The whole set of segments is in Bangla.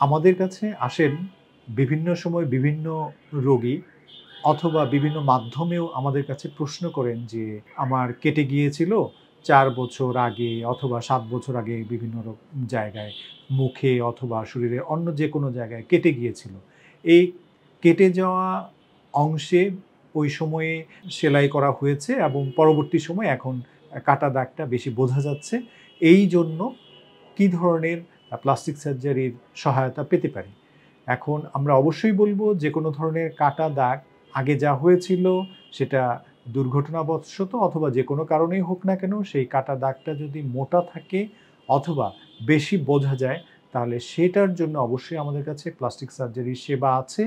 আমাদের কাছে আসেন বিভিন্ন সময় বিভিন্ন রোগী অথবা বিভিন্ন মাধ্যমেও আমাদের কাছে প্রশ্ন করেন যে আমার কেটে গিয়েছিল ৪ বছর আগে অথবা ৭ বছর আগে বিভিন্ন জায়গায় মুখে অথবা শরীরের অন্য যেকোনো জায়গায় কেটে গিয়েছিল। এই কেটে যাওয়া অংশে ওই সময়ে সেলাই করা হয়েছে এবং পরবর্তী সময়ে এখন কাটা দাগটা বেশি বোঝা যাচ্ছে। এইজন্য কী ধরনের প্লাস্টিক সার্জারির সহায়তা পেতে পারি? এখন আমরা অবশ্যই বলবো যেকোনো ধরনের কাটা দাগ আগে যা হয়েছিল সেটা দুর্ঘটনাবশত অথবা যেকোনো কারণেই হোক না কেন সেই কাটা দাগটা যদি মোটা থাকে অথবা বেশি বোঝা যায় তাহলে সেটার জন্য অবশ্যই আমাদের কাছে প্লাস্টিক সার্জারির সেবা আছে।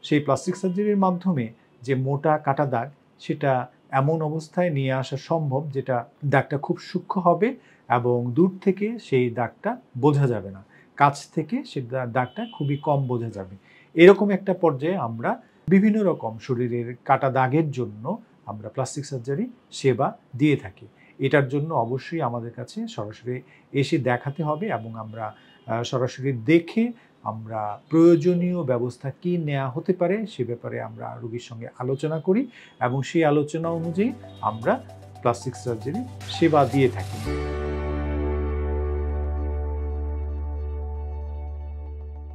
সেই প্লাস্টিক সার্জারির মাধ্যমে যে মোটা কাটা দাগ সেটা এমন অবস্থায় নিয়ে আসা সম্ভব যেটা দাগটা খুব সূক্ষ্ম হবে এবং দূর থেকে সেই দাগটা বোঝা যাবে না। কাছ থেকে সে দাগটা খুবই কম বোঝা যাবে। এরকম একটা পর্যায়ে আমরা বিভিন্ন রকম শরীরের কাটা দাগের জন্য আমরা প্লাস্টিক সার্জারি সেবা দিয়ে থাকি। এটার জন্য অবশ্যই আমাদের কাছে সরাসরি এসে দেখাতে হবে এবং আমরা সরাসরি দেখে আমরা প্রয়োজনীয় ব্যবস্থা কী নেওয়া হতে পারে সে ব্যাপারে আমরা রোগীর সঙ্গে আলোচনা করি এবং সেই আলোচনা অনুযায়ী আমরা প্লাস্টিক সার্জারি সেবা দিয়ে থাকি।